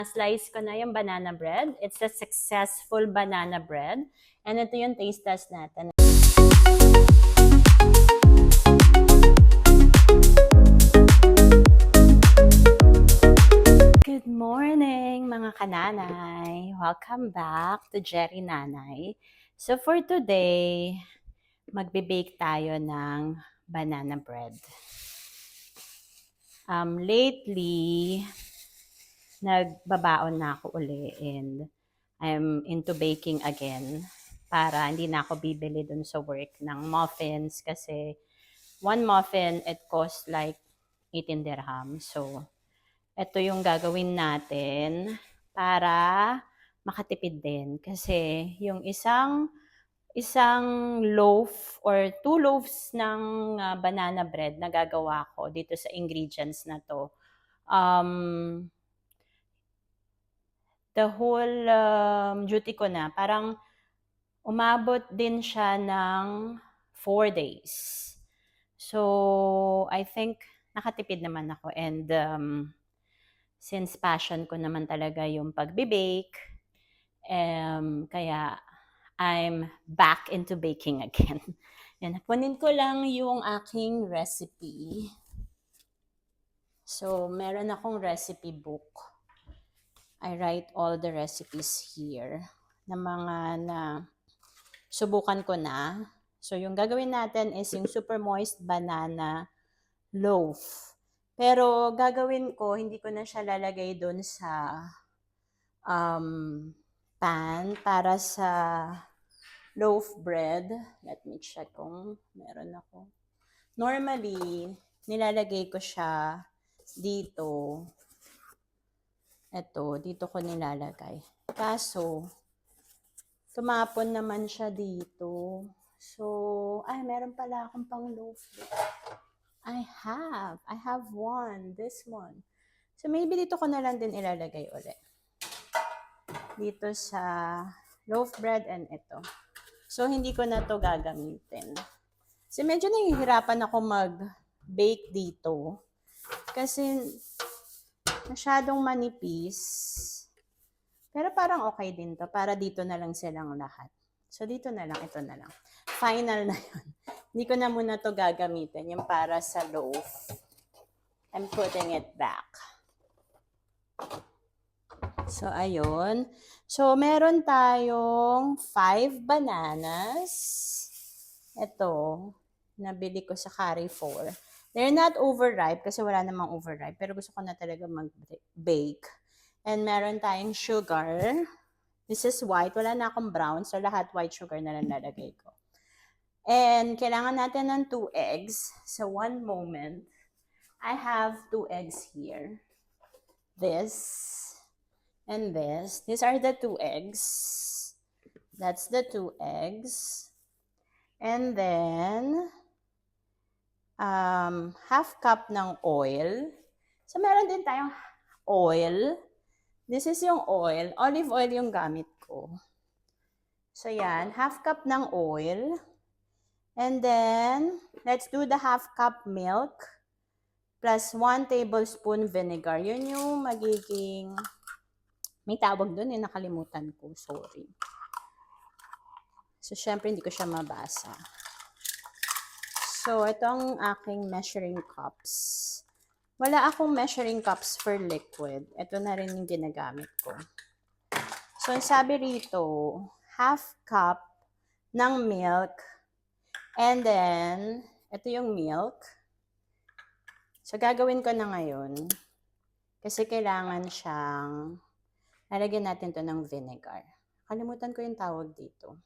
Slice ko na yung banana bread. It's a successful banana bread. And ito yung taste test natin. Good morning mga kananay! Welcome back to Jerry Nanay. So for today, magbe-bake tayo ng banana bread. Lately, nagbabaon na ako uli and I'm into baking again para hindi na ako bibili dun sa work ng muffins kasi one muffin, it costs like 18 dirham. So, ito yung gagawin natin para makatipid din kasi yung isang loaf or 2 loaves ng banana bread na gagawa ko dito sa ingredients na to. The whole duty ko na, parang umabot din siya ng 4 days. So, I think nakatipid naman ako. And since passion ko naman talaga yung pagbe-bake, kaya I'm back into baking again. Yan, kunin ko lang yung aking recipe. So, meron akong recipe book. I write all the recipes here na mga na subukan ko na. So, yung gagawin natin is yung super moist banana loaf. Pero gagawin ko, hindi ko na siya lalagay doon sa pan para sa loaf bread. Let me check kung meron ako. Normally, nilalagay ko siya dito. Ito, dito ko nilalagay. Kaso, tumapon naman siya dito. So, meron pala akong pang loaf. I have one. This one. So, maybe dito ko na lang din ilalagay ulit. Dito sa loaf bread and ito. So, hindi ko na to gagamitin. So, medyo nahihirapan ako mag-bake dito. Kasi, masyadong manipis. Pero parang okay din to. Para dito na lang silang lahat. So, dito na lang. Ito na lang. Final na yun. Hindi ko na muna to gagamitin. Yung para sa loaf. I'm putting it back. So, ayun. So, meron tayong 5 bananas. Ito. Nabili ko sa Carrefour. They're not overripe kasi wala namang overripe. Pero gusto ko na talaga mag-bake. And meron tayong sugar. This is white. Wala na akong brown. So, lahat white sugar na lang nalagay ko. And kailangan natin ng 2 eggs. So, one moment. I have 2 eggs here. This. And this. These are the 2 eggs. That's the 2 eggs. And then, half cup ng oil. So, meron din tayong oil. This is yung oil. Olive oil yung gamit ko. So, yan. Half cup ng oil. And then, let's do the half cup milk plus 1 tablespoon vinegar. Yun yung magiging, may tawag dun nakalimutan ko. Sorry. So, syempre hindi ko siya mabasa. So, ito ang aking measuring cups. Wala akong measuring cups for liquid. Ito na rin yung ginagamit ko. So, sabi rito, half cup ng milk. And then, ito yung milk. So, gagawin ko na ngayon. Kasi kailangan siyang, lalagyan natin to ng vinegar. Kalimutan ko yung tawag dito.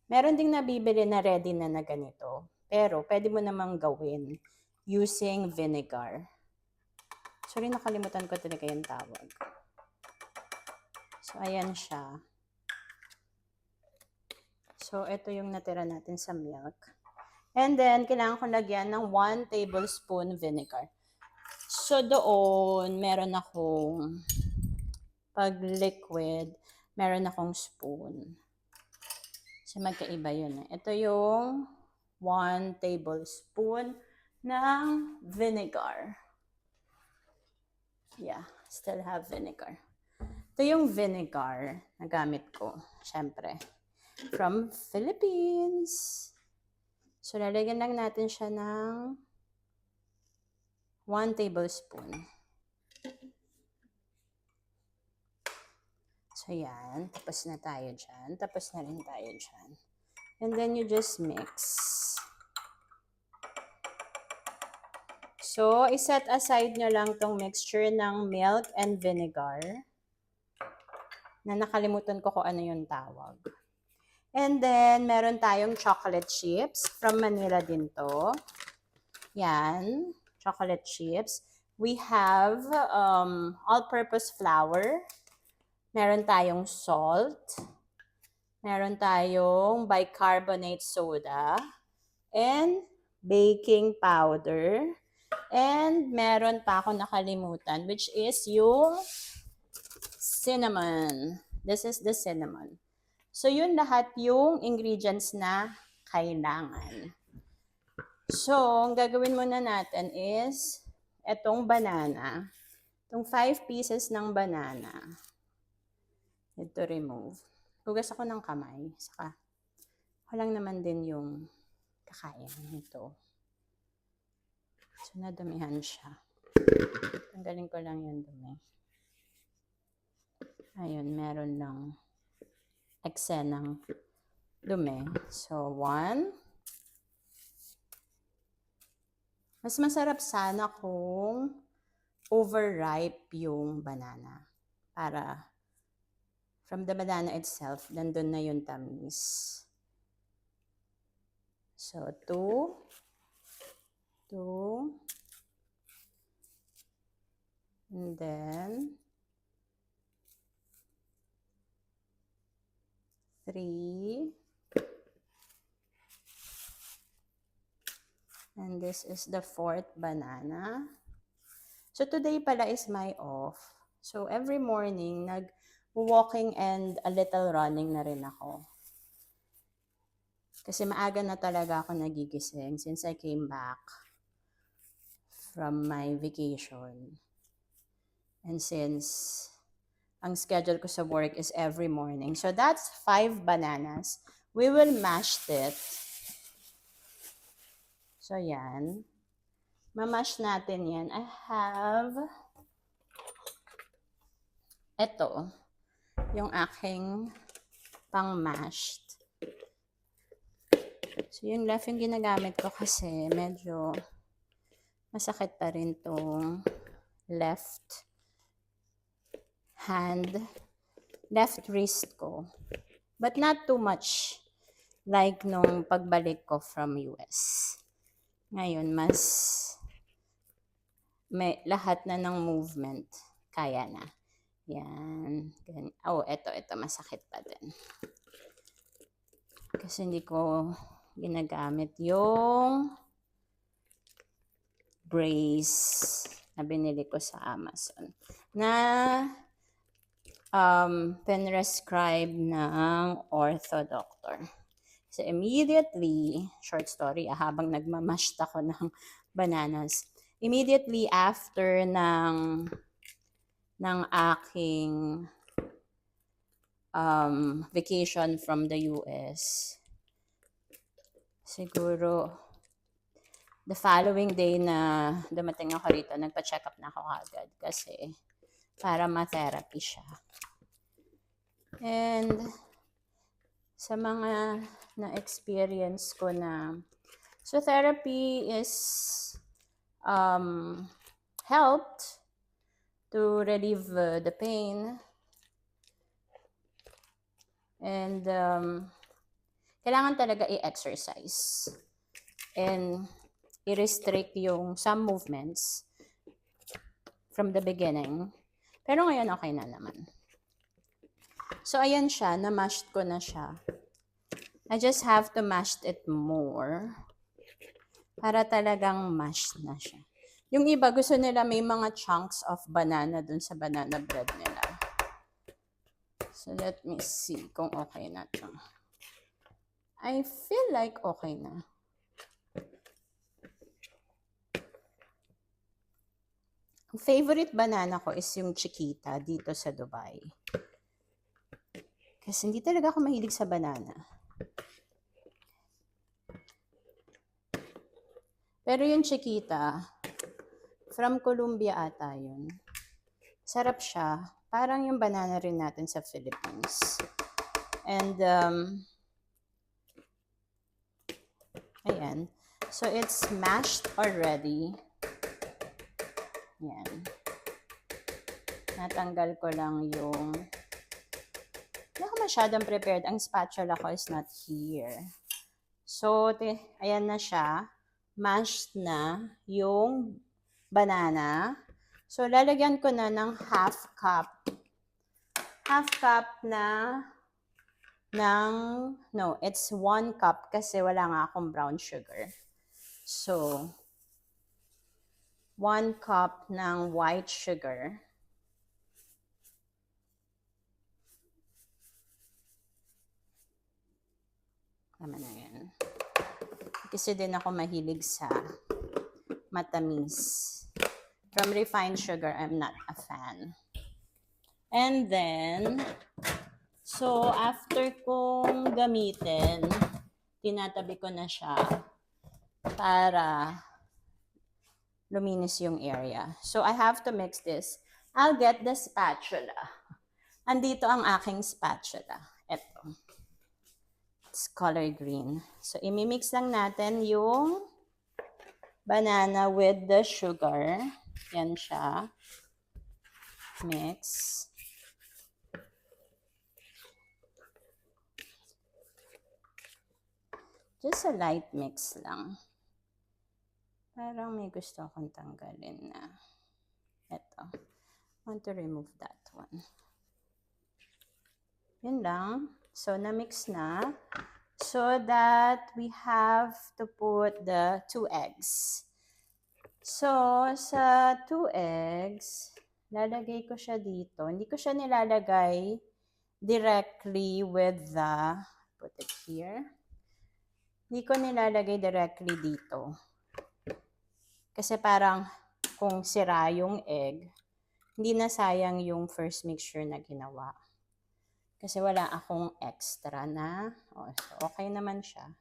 Meron ding nabibili na ready na ganito. Pero, pwede mo namang gawin using vinegar. Sorry, nakalimutan ko talaga yung tawag. So, ayan siya. So, ito yung natira natin sa milk. And then, kailangan ko lagyan ng 1 tablespoon vinegar. So, doon, meron akong, pag liquid, meron akong spoon. So, magkaiba yun. Ito yung 1 tablespoon ng vinegar. Yeah. Still have vinegar. Ito yung vinegar na gamit ko. Siyempre. From Philippines. So, lalagyan lang natin siya ng 1 tablespoon. So, yan. Tapos na tayo dyan. Tapos na rin tayo dyan. And then, you just mix. So, iset aside nyo lang tong mixture ng milk and vinegar. Na nakalimutan ko kung ano yung tawag. And then, meron tayong chocolate chips. From Manila din to. Yan. Chocolate chips. We have all-purpose flour. Meron tayong salt. Meron tayong bicarbonate soda. And baking powder. And meron pa ako nakalimutan, which is yung cinnamon. This is the cinnamon. So, yun lahat yung ingredients na kailangan. So, ang gagawin muna natin is etong banana. Itong 5 pieces ng banana. Ito remove. Hugas ako ng kamay. Saka, walang naman din yung kakain nito. So, nadumihan siya. Tanggalin ko lang yung dumi. Ayun, meron lang eksenang dumi. So, 1. Mas masarap sana kung overripe yung banana. Para from the banana itself, nandun na yung tamis. So, 2. And then 3. And this is the 4th banana. So today pala is my off. So every morning, nag-walking and a little running na rin ako. Kasi maaga na talaga ako nagigising since I came back from my vacation. And since ang schedule ko sa work is every morning. So that's 5 bananas. We will mash it. So yan. Mamash natin yan. I have ito. Yung aking pang-mashed. So yung left yung ginagamit ko kasi medyo masakit pa rin tong left wrist ko. But not too much like nung pagbalik ko from US. Ngayon, mas may lahat na ng movement. Kaya na. Yan. Oh, ito masakit pa din. Kasi hindi ko ginagamit yung brace na binili ko sa Amazon. Na pinrescribe ng ortho doctor. So immediately, short story, habang nagmamash ako ng bananas, immediately after ng aking vacation from the US, siguro the following day na dumating ako rito, nagpa-check up na ako agad kasi para ma-therapy siya. And sa mga na-experience ko na, so therapy is helped to relieve the pain. And kailangan talaga i-exercise. And i-restrict yung some movements from the beginning. Pero ngayon okay na naman. So ayan siya, na-mashed ko na siya. I just have to mash it more para talagang mashed na siya. Yung iba gusto nila may mga chunks of banana dun sa banana bread nila. So let me see kung okay na to. I feel like okay na. favorite banana ko is yung Chiquita dito sa Dubai. Kasi hindi talaga ako mahilig sa banana. Pero yung Chiquita, from Colombia ata yun. Sarap siya. Parang yung banana rin natin sa Philippines. And, ayan. So, it's mashed already. Yan. Natanggal ko lang yung... Hindi ako masyadong prepared. Ang spatula ko is not here. So, ayan na siya. Mashed na yung banana. So, lalagyan ko na ng half cup. Half cup na no, it's 1 cup kasi wala nga akong brown sugar. So, 1 cup ng white sugar. Tama na yan. Kasi din ako mahilig sa matamis. From refined sugar, I'm not a fan. And then, so after kong gamitin, tinatabi ko na siya para luminis yung area. So I have to mix this. I'll get the spatula. Andito ang aking spatula. Ito. It's color green. So, imimix lang natin yung banana with the sugar. Yan siya. Mix. Just a light mix lang. Parang may gusto akong tanggalin na. Ito. I want to remove that one. Yun lang. So, na-mix na. So that we have to put the 2 eggs. So, sa 2 eggs, lalagay ko siya dito. Hindi ko siya nilalagay directly with the, put it here. Hindi ko nilalagay directly dito. Kasi parang kung sira yung egg, hindi na sayang yung first mixture na ginawa. Kasi wala akong extra na. Oh, so okay naman siya.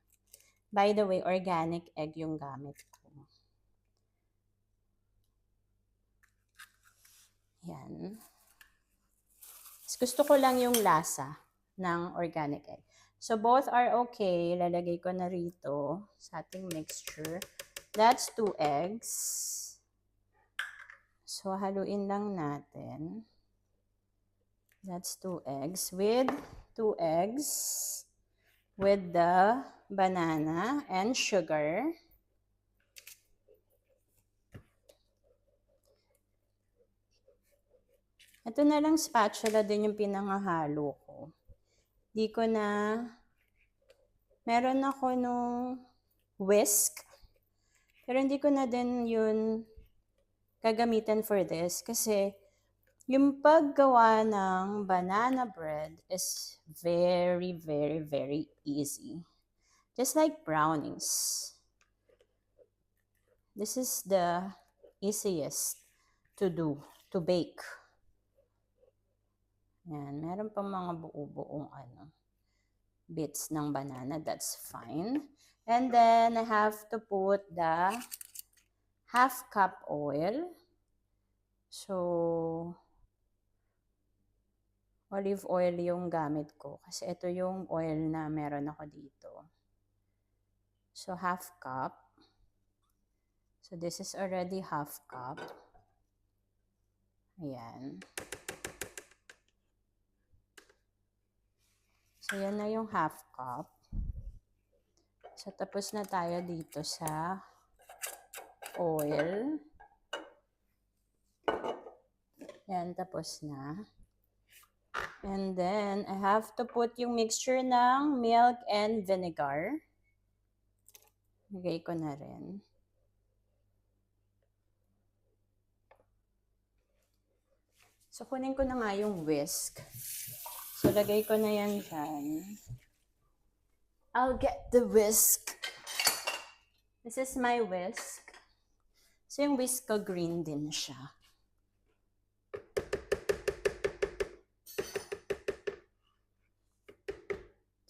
By the way, organic egg yung gamit ko. Yan. Gusto ko lang yung lasa ng organic egg. So both are okay. Lalagay ko na rito sa ating mixture. That's 2 eggs. So haluin lang natin. That's 2 eggs with 2 eggs with the banana and sugar. Ito na lang spatula din yung pinangahalo ko. Di ko na, meron ako nung whisk, pero hindi ko na din yun gagamitin for this kasi yung paggawa ng banana bread is very, very, very easy. Just like brownies. This is the easiest to do, to bake. Yan, meron pa mga buo-buong bits ng banana. That's fine. And then, I have to put the half cup oil. So, olive oil yung gamit ko. Kasi ito yung oil na meron ako dito. So, half cup. So, this is already half cup. Ayan. So, yan na yung half cup. So, tapos na tayo dito sa oil. Yan, tapos na. And then, I have to put yung mixture ng milk and vinegar. Lagay ko na rin. So, kunin ko na nga yung whisk. So, lagay ko na yan dyan. I'll get the whisk. This is my whisk. So, yung whisk ko, green din siya.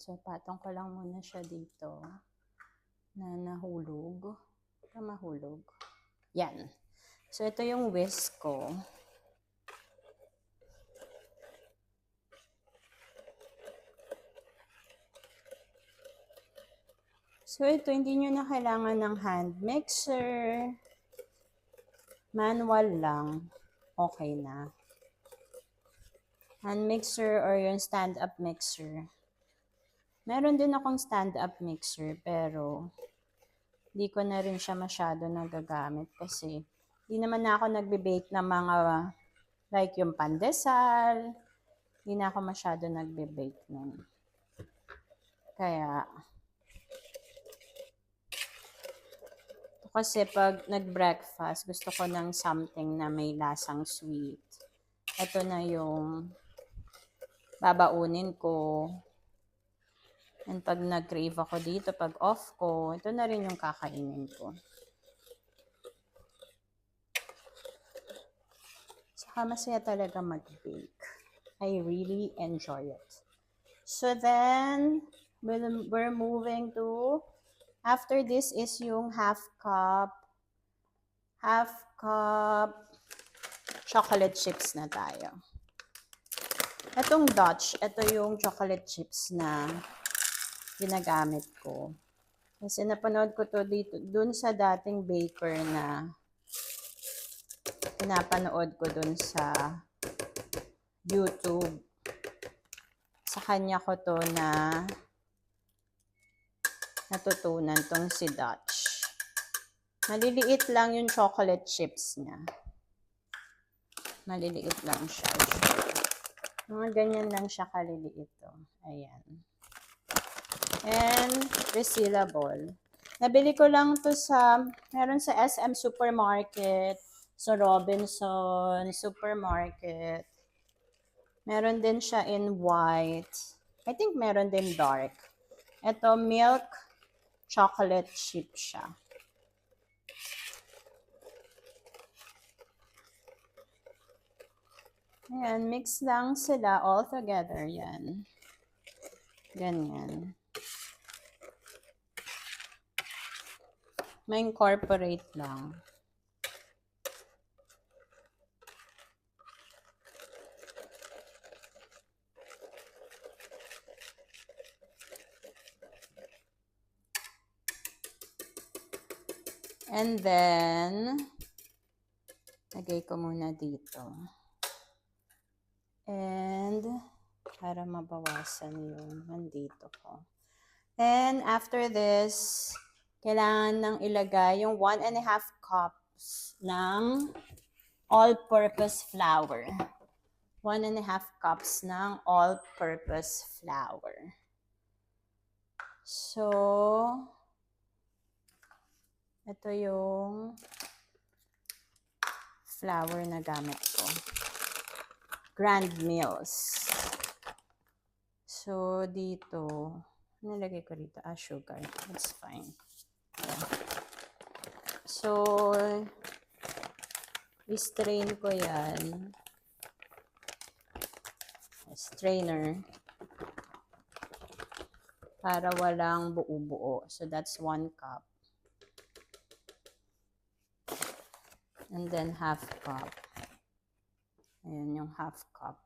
So, patong ko lang muna siya dito na nahulog. Mahulog. Yan. So, ito yung whisk ko. So, ito, hindi nyo na kailangan ng hand mixer. Manual lang. Okay na. Hand mixer or yung stand-up mixer. Meron din akong stand-up mixer, pero hindi ko na rin siya masyado nagagamit kasi hindi naman na ako nagbe-bake ng mga like yung pandesal. Hindi na ako masyado nagbe-bake nun. Kaya, kasi pag nag-breakfast, gusto ko ng something na may lasang sweet. Ito na yung babaunin ko. And pag nag-crave ako dito, pag off ko, ito na rin yung kakainin ko. Saka masaya talaga mag-bake. I really enjoy it. So then, we're moving to, after this is yung half cup chocolate chips na tayo. Itong Dutch, ito yung chocolate chips na ginagamit ko. Kasi napanood ko to dito, dun sa dating baker na pinapanood ko dun sa YouTube. Sa kanya ko to na natutunan tong si Dutch. Maliliit lang yung chocolate chips niya. Maliliit lang siya. Mga ganyan lang siya kaliliit to. Ayan. And resealable. Nabili ko lang to sa, meron sa SM Supermarket, sa Robinson Supermarket. Meron din siya in white. I think meron din dark. Ito, milk chocolate chip siya. Ayan, mix lang sila all together. Yan. Ganyan. Ma-incorporate lang. And then, lagay ko muna dito. And, para mabawasan yung nandito ko. And after this, kailangan nang ilagay yung 1.5 cups ng all-purpose flour. 1.5 cups ng all-purpose flour. So, ito yung flour na gamit ko. Grand Mills. So, dito, nilagay ko dito, sugar. That's fine. Yeah. So, i-strain ko yan. Strainer. Para walang buo-buo. So, that's 1 cup. And then, half cup. Ayan yung half cup.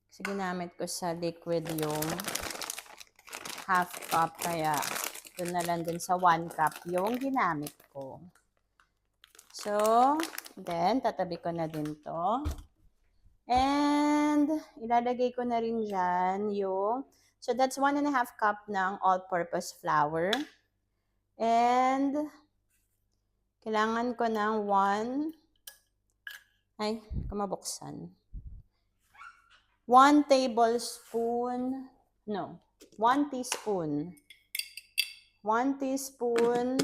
Kasi ginamit ko sa liquid yung half cup. Kaya, doon na lang din sa 1 cup yung ginamit ko. So, then, tatabi ko na din to. And, ilalagay ko na rin dyan yung, so that's 1.5 cup ng all-purpose flour. And, kailangan ko ng 1 tablespoon, no, 1 teaspoon. 1 teaspoon.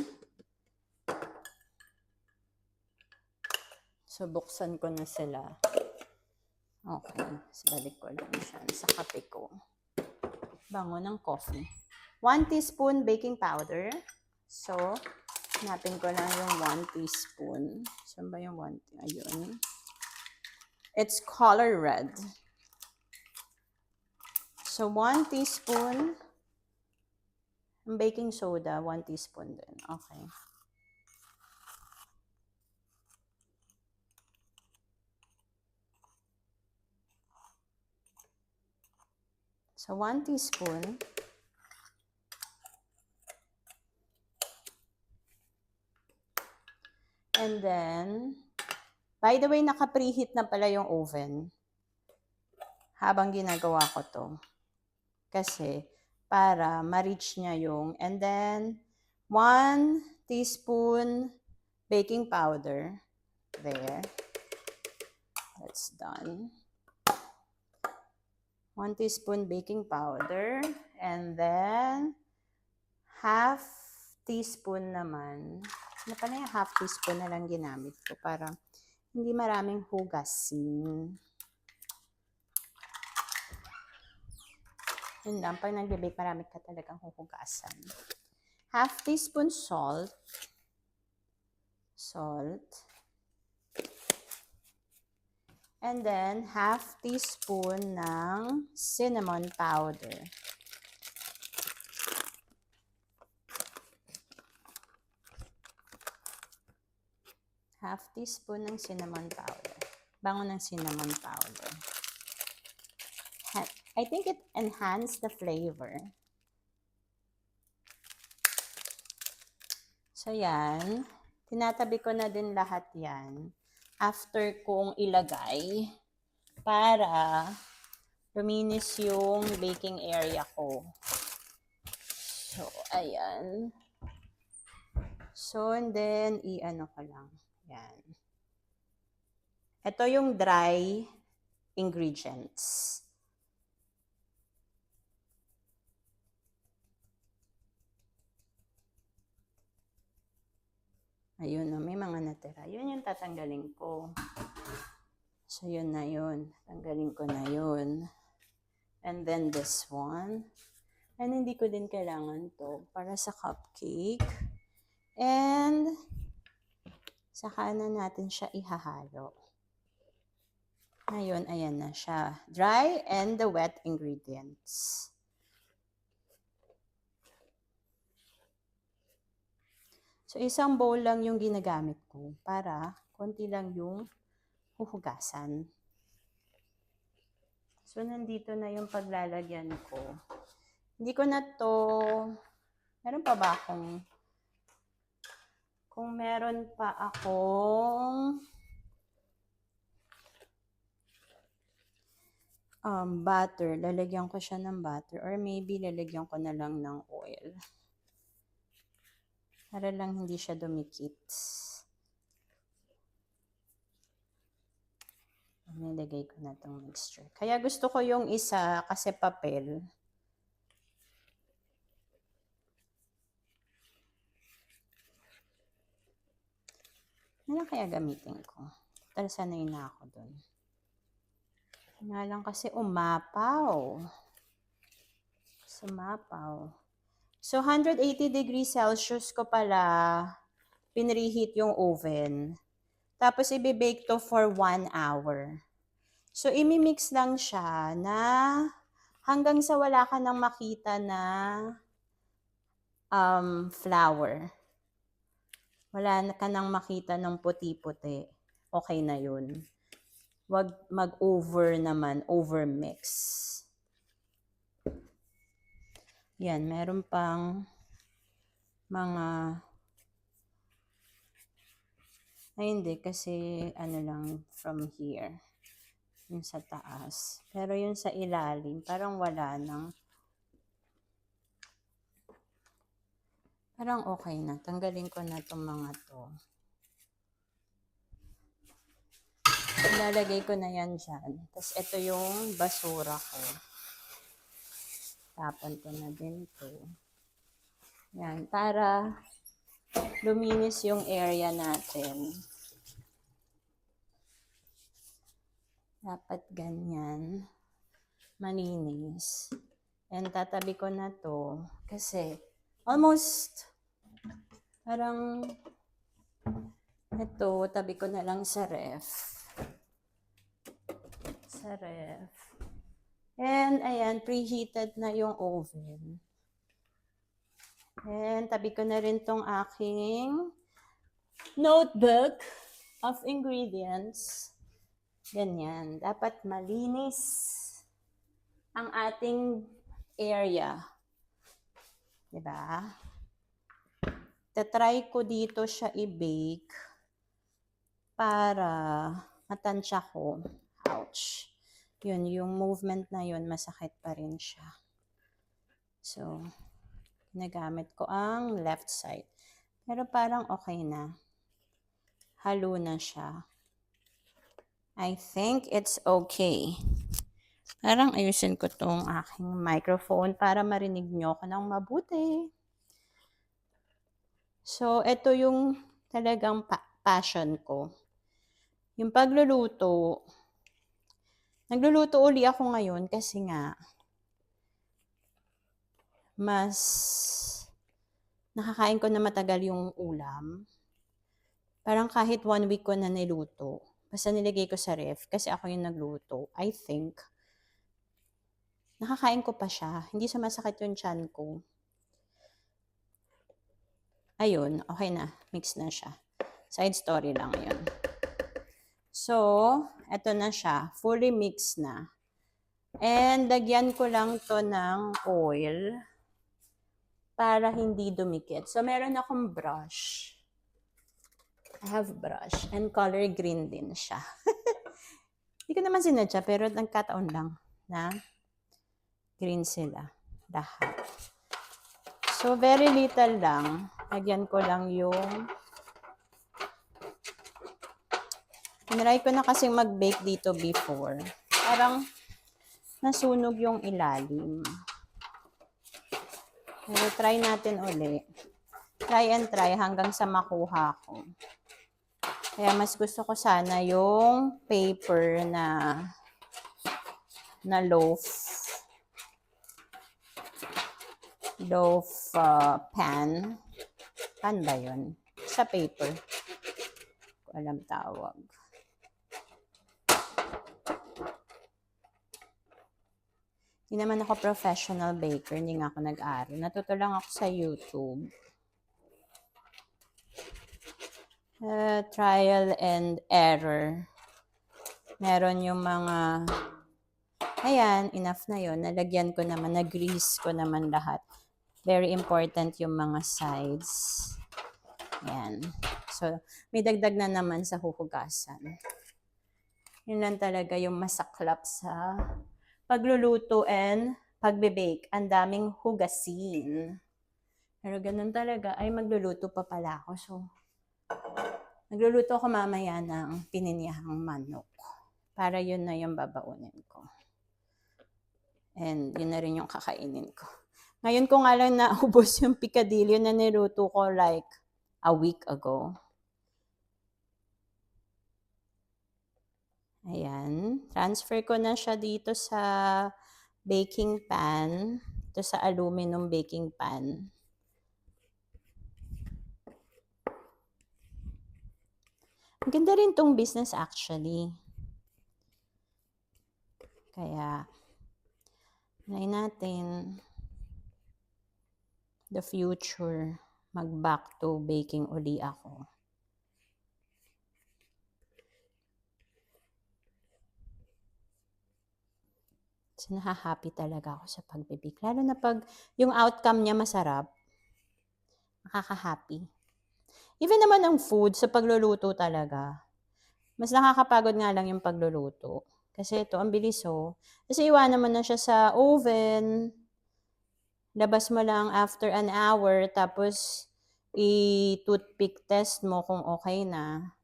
So, buksan ko na sila. Okay. So, balik ko lang siya sa kape ko. Bango ng coffee. 1 teaspoon baking powder. So, hanapin ko lang yung 1 teaspoon. Saan ba yung 1? Ayun. It's color red. So, 1 teaspoon baking soda, 1 teaspoon din. Okay. So, 1 teaspoon. And then, by the way, naka-preheat na pala yung oven habang ginagawa ko to. Kasi, para ma-reach niya yung, and then, 1 teaspoon baking powder. There. That's done. 1 teaspoon baking powder. And then, half teaspoon naman. Ano pala yung half teaspoon na lang ginamit ko para hindi maraming hugasin. Yun lang, pag nagbe-bake, marami ka talagang huhugasan. Half teaspoon salt. And then, half teaspoon ng cinnamon powder. Half teaspoon ng cinnamon powder. Bango ng cinnamon powder. I think it enhanced the flavor. So, yan. Tinatabi ko na din lahat yan after kong ilagay para luminis yung baking area ko. So, ayan. So, and then, i-ano ko lang. Yan. Ito yung dry ingredients. Ayun, may mga natira. Yun yung tatanggalin ko. So, yun na yun. Tanggalin ko na yun. And then this one. And hindi ko din kailangan to para sa cupcake. And saka na natin siya ihahalo. Ngayon, ayan na siya. Dry and the wet ingredients. So, isang bowl lang yung ginagamit ko para konti lang yung huhugasan. So, nandito na yung paglalagyan ko. Hindi ko na to, meron pa ba akong, kung meron pa akong butter, lalagyan ko siya ng butter or maybe lalagyan ko na lang ng oil. Para lang hindi siya dumikit. Nilagay ko na itong mixture. Kaya gusto ko yung isa kasi papel. Ano kaya gamitin ko? Dahil sanay na ako dun. Nga lang kasi umapaw. Sumapaw. So, 180 degrees Celsius ko pala pinreheat yung oven. Tapos, i-bake to for 1 hour. So, imimix lang siya na hanggang sa wala ka nang makita na flour. Wala ka nang makita ng puti-puti. Okay na yun. Wag mag-over naman, over-mix. Yan, meron pang mga, ay hindi kasi ano lang from here, yung sa taas. Pero yung sa ilalim, parang wala nang, parang okay na. Tanggalin ko na itong mga to. Ilalagay ko na yan dyan. Tapos ito yung basura ko. Tapon ko na din to. Yan, para luminis yung area natin. Dapat ganyan. Malinis. And tatabi ko na to kasi almost parang ito, tabi ko na lang sa ref. And ayan, preheated na yung oven. And tabi ko na rin tong aking notebook of ingredients. Ganyan. Dapat malinis ang ating area. Diba? Tatry ko dito siya i-bake para matansya ko. Ouch. Yun, yung movement na yun, masakit pa rin siya. So, nagamit ko ang left side. Pero parang okay na. Halo na siya. I think it's okay. Parang ayusin ko tong aking microphone para marinig nyo ko ng mabuti. So, ito yung talagang passion ko. Yung pagluluto. Nagluluto uli ako ngayon kasi nga mas nakakain ko na matagal yung ulam. Parang kahit 1 week ko na niluto. Basta nilagay ko sa ref kasi ako yung nagluto. I think nakakain ko pa siya. Hindi sumasakit yung tiyan ko. Ayun, okay na. Mix na siya. Side story lang yun. So, eto na siya. Fully mixed na. And, lagyan ko lang to ng oil para hindi dumikit. So, meron akong brush. I have brush. And color green din siya. Hindi ko naman sinadya, pero nagkataon lang na green sila. Lahat. So, very little lang. Lagyan ko lang yung... Tinry ko na kasing mag-bake dito before. Parang nasunog yung ilalim. Pero try natin uli. Try and try hanggang sa makuha ko. Kaya mas gusto ko sana yung paper na loaf. Loaf pan. Pan ba yun? Sa paper. Hindi ko alam tawag. Hindi naman ako professional baker. Hindi nga ako nag-aaral. Natuto lang ako sa YouTube. Trial and error. Meron yung mga... Ayan, enough na yun. Nalagyan ko naman, nag-grease ko naman lahat. Very important yung mga sides. Ayan. So, may dagdag na naman sa huhugasan. Yun lang talaga yung masaklap sa pagluluto and pagbe-bake. Ang daming hugasin. Pero ganun talaga. Ay, magluluto pa pala ako. So, nagluluto ako mamaya ng pininyahang manok. Para yun na yung babaunin ko. And yun na rin yung kakainin ko. Ngayon ko nga lang naubos yung picadillo na niluto ko like a week ago. Ayan. Transfer ko na siya dito sa baking pan. Ito sa aluminum baking pan. Ang ganda rin tong business actually. Kaya, try natin the future, mag-back to baking uli ako. So, nahahappy talaga ako sa pag-bake. Lalo na pag yung outcome niya masarap, nakaka-happy. Even naman ang food, sa pagluluto talaga, mas nakakapagod nga lang yung pagluluto. Kasi ito, ang bilis oh. Kasi iwanan mo na siya sa oven, labas mo lang after an hour, tapos i-toothpick test mo kung okay na.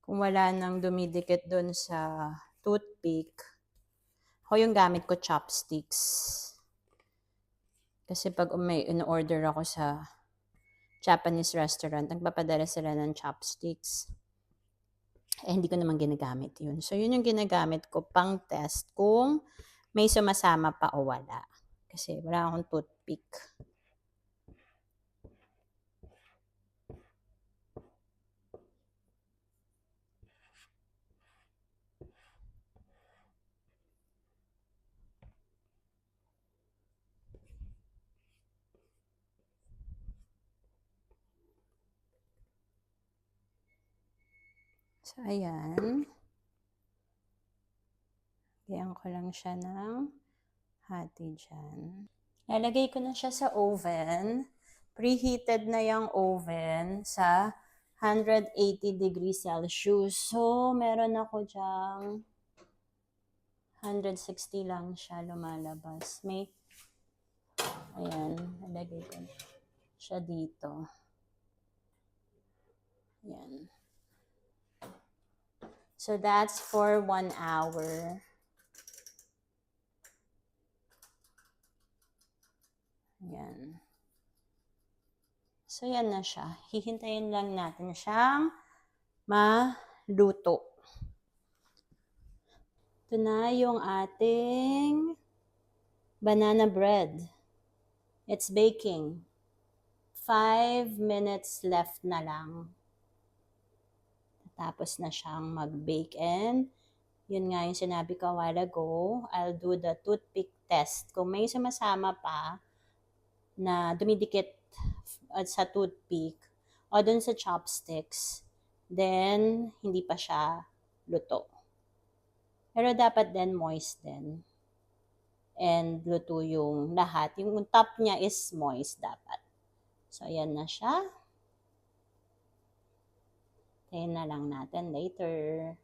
Kung wala nang dumidikit dun sa toothpick, ako yung gamit ko chopsticks. Kasi pag may in-order ako sa Japanese restaurant, nagpapadala sila ng chopsticks. Hindi ko naman ginagamit yun. So, yun yung ginagamit ko pang test kung may sumasama pa o wala. Kasi wala akong toothpick. So, ayan. Lagyan ko lang siya ng hati dyan. Nalagay ko na siya sa oven. Preheated na yung oven sa 180 degrees Celsius. So, meron ako dyang 160 lang siya lumalabas. Ayan, nalagay ko siya dito. Ayan. So, that's for 1 hour. Ayan. So, yan na siya. Hihintayin lang natin siyang maluto. Ito na yung ating banana bread. It's baking. 5 minutes left na lang. Tapos na siyang mag-bake. And yun nga yung sinabi ko a while ago, I'll do the toothpick test. Kung may sumasama pa na dumidikit sa toothpick o dun sa chopsticks, then hindi pa siya luto. Pero dapat din moist din. And luto yung lahat. Yung top niya is moist dapat. So, ayan na siya. Tayin na lang natin later.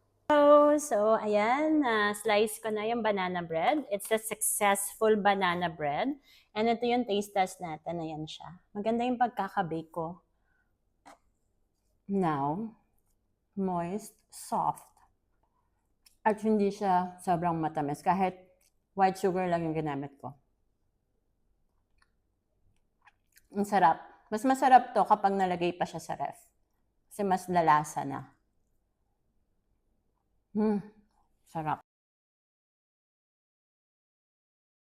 So ayan, slice ko na yung banana bread. It's a successful banana bread. And ito yung taste test natin. Ayan siya. Maganda yung pagkakabake ko. Now, moist, soft. At hindi siya sobrang matamis. Kahit white sugar lang yung ginamit ko. Ang sarap. Mas masarap to kapag nalagay pa siya sa ref. Kasi mas lalasa na. Sarap.